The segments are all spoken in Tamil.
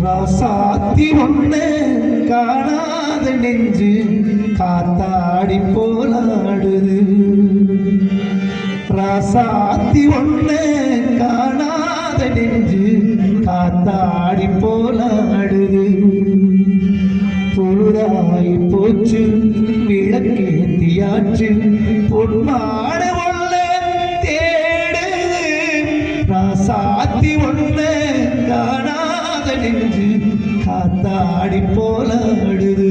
ராசாத்தி ஒண்ணு காணாத நெஞ்சு காத்தாடி போலாடுது. ராசாத்தி ஒண்ணு காணாத நெஞ்சு காத்தாடி போலாடுது. பொழுதாய் போச்சு விளக்கேத்தியாச்சு பொன்மான ஒண்ணு தேடுது. ராசாத்தி ஒண்ணு காணாத நெஞ்சு காத்தாடி போலாடுது.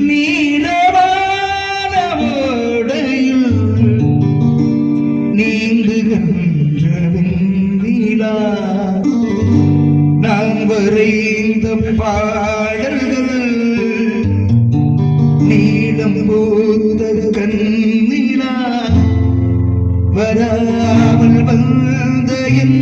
நீளமான ஓடையில் நீந்துகின்ற வெண்ணிலா நாம் வரைந்த பாடல்கள் நீளம் பூத்த கண்ணிலா வராமல் வந்த என்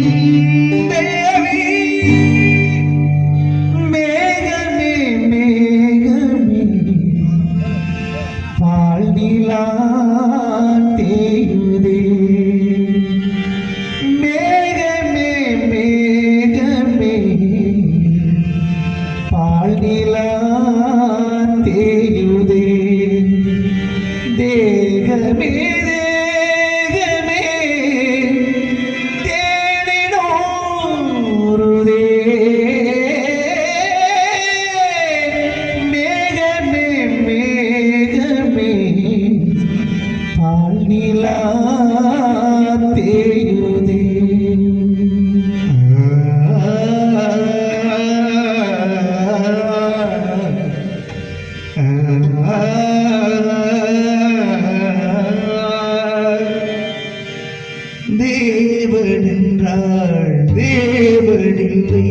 தேவனென்றாள் தேவனில்லை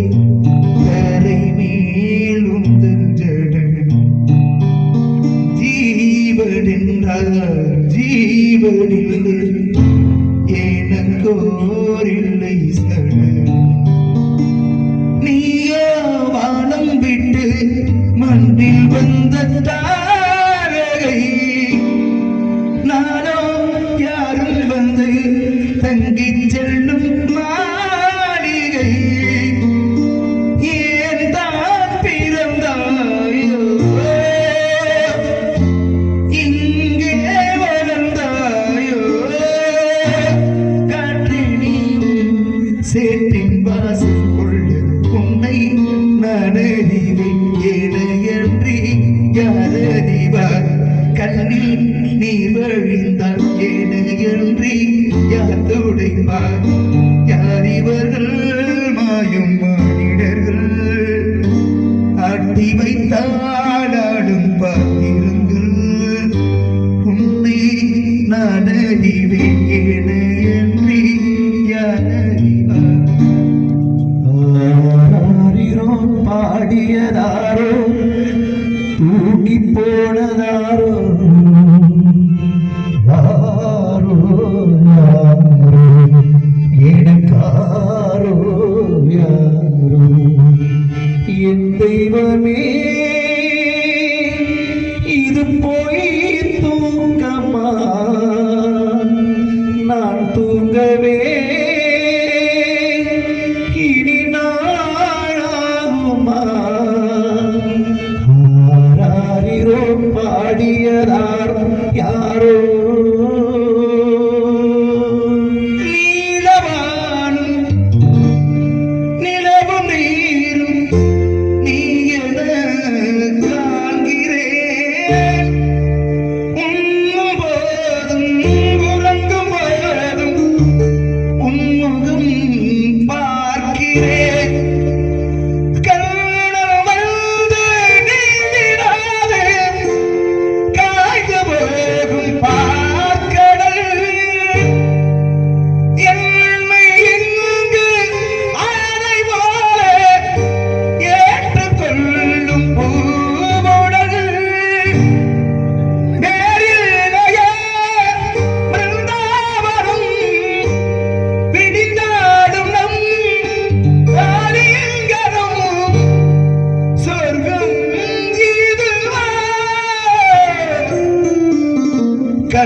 தரை மேலும் தஞ்சடன். ஜீவனென்றாள் ஜீவனில்லை எனக்கோரில்லை சடன். நீயா வானம் விட்டு மண்ணில் வந்த தாரகை நானோ யாரும் வந்து தங்கி செல்லும் மாளிகை. ஏன் தான் பிறந்தாயோ இங்கே வளர்ந்தாயோ காற்று நீ சேற்றின் வாசல் கொள்ள உன்னை நான் அறிவேன். ஏனையன்றி யார் அறிவார் கண்ணில் நீர் வழிந்தால் ஏனையன்றி யார் துடைப்பார். யார் இவர்கள் மாயும் மானிடர்கள் ஆட்டி வைத்தாடும் பாத்திரங்கள். உன்னை நான் அறிவேன் ஏனையன்றி யார் அறிவார். பாடியதாரோ தூங்கி போனதாரோ யாரோ யாரோ எனக்காரோ யாரோ என் தெய்வமே இது போய் தூங்கமா நான் தூங்கவே இனி நாளாகுமா. ஆராரிரோ பாடியதார் யாரோ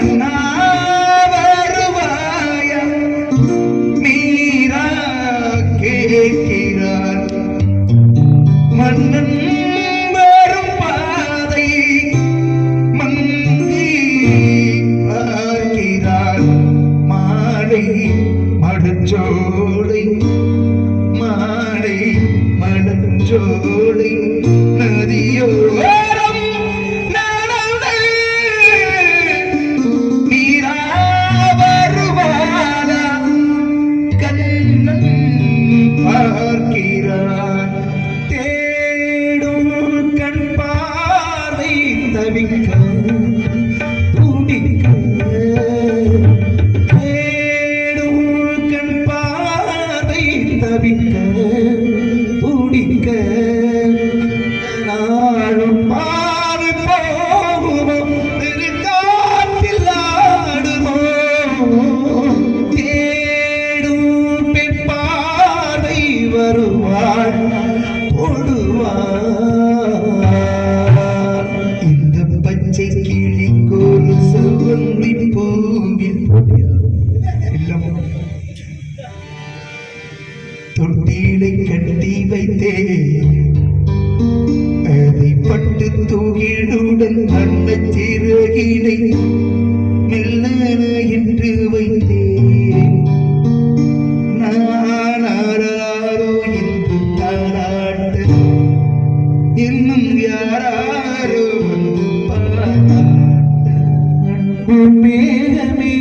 கண்ணா வருவாயா மீரா கேட்கிறார் மன்னன் வரும் பாதை மங்கி பார்க்கிறார் மாலை மடுச்சோலை மாலை மடுச்சோலை நதியோரம் நடந்து நீரா வருவானா கண்ணன் பார்க்கிறான் தேடும் கண் பார்வை தவிக்க துடிக்க தேடும் கண் பார்வை தவிக்க துடிக்க நாளும் மாறி போகுமோ திருக்காட்டில் ஆடுமோ தேடும் பெண் பார்வை வருவாள் ஓடுவாள் இந்த பச்சை கிளிக்கோரு செவ்வந்தி பூவில் இல்லமோ தொட்டிலை கட்டி வைத்தே அதை பட்டு தூகிடுடன் அண்ண சிறகினை மெல்லன என்று வைத்தேன் நானாரோ என்று தாராட்ட இன்னும் யாராரோ வந்து பாராட்ட அன்பு மேகமே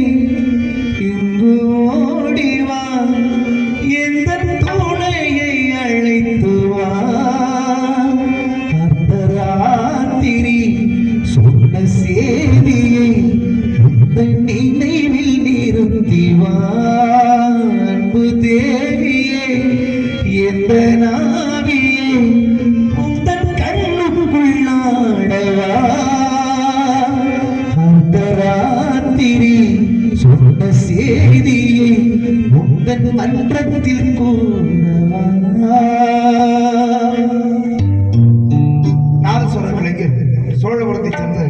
இங்கு ஓடிவா எந்த துணையை அழைத்து வா அர்த்தராத்திரி சொன்ன சேதியை உந்தன் நினைவில் நிறுத்தி வா அன்பு தேவியே எந்த நாவியே உந்தன் கண்ணுக்குள்ளாடவா அர்த்தராத்திரி சொன்ன செய்தியை உந்தன் மன்றத்தில் கூறவா நாதஸ்வர கலைஞர் சோழபுரத்தைச் சேர்ந்த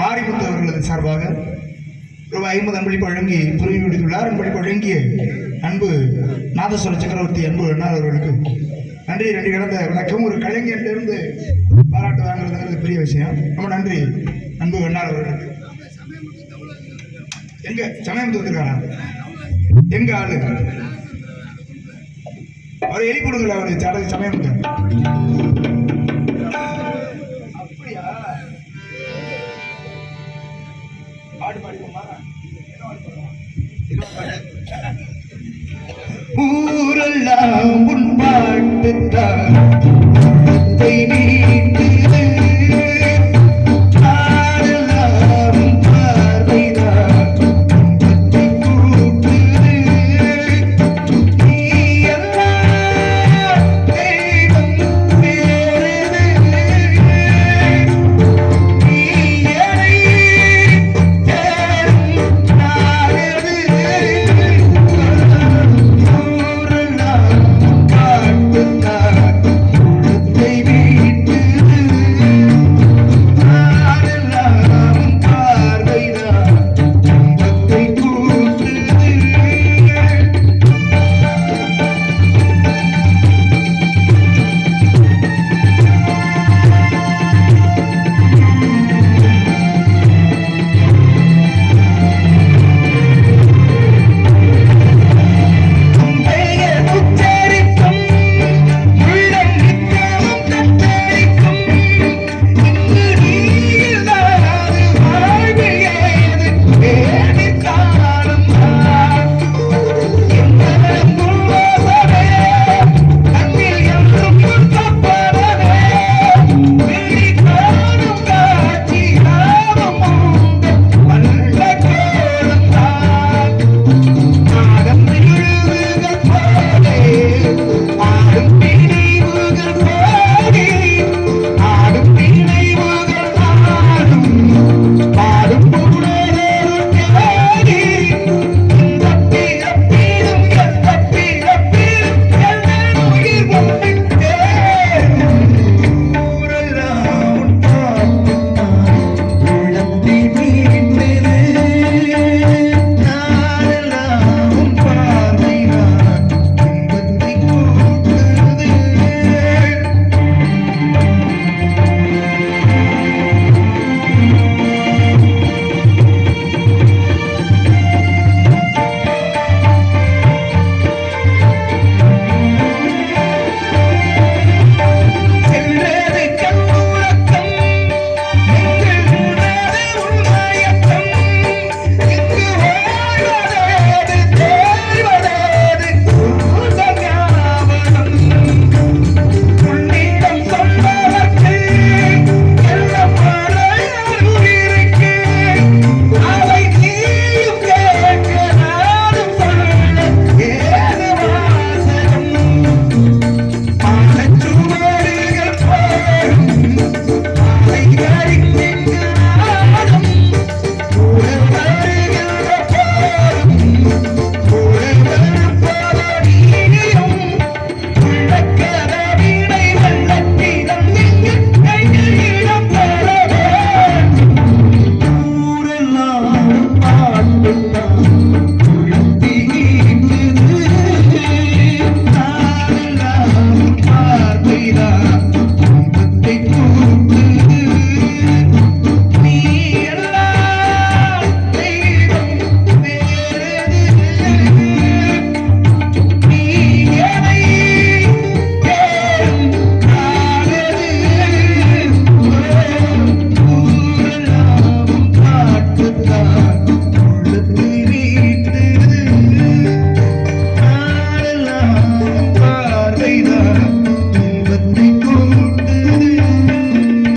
மாரிமுத்து அவர்களது சார்பாக ரூபாய் 50 அன்பளிப்பு வழங்கி புரிவி விடுத்துள்ளார். அன்பளிப்பு வழங்கிய அன்பு நாதஸ்வர சக்கரவர்த்தி அன்பு அண்ணார் அவர்களுக்கு நன்றி. நன்றி கடந்த வணக்கம். ஒரு கலைஞர்கிட்ட பாராட்டு வாங்குறதுங்கிறது பெரிய விஷயம். ரொம்ப நன்றி அன்பு அண்ணார் அவர்களுக்கு. எங்க சமயம் தோத்துருக்காரா எங்க ஆளு அவர் எழுதி கொடுங்கல அவரு சாடகை சமயம் அப்படியா பாடு பாடுமா ஊரெல்லாம் உன் பாட்டுத்தான்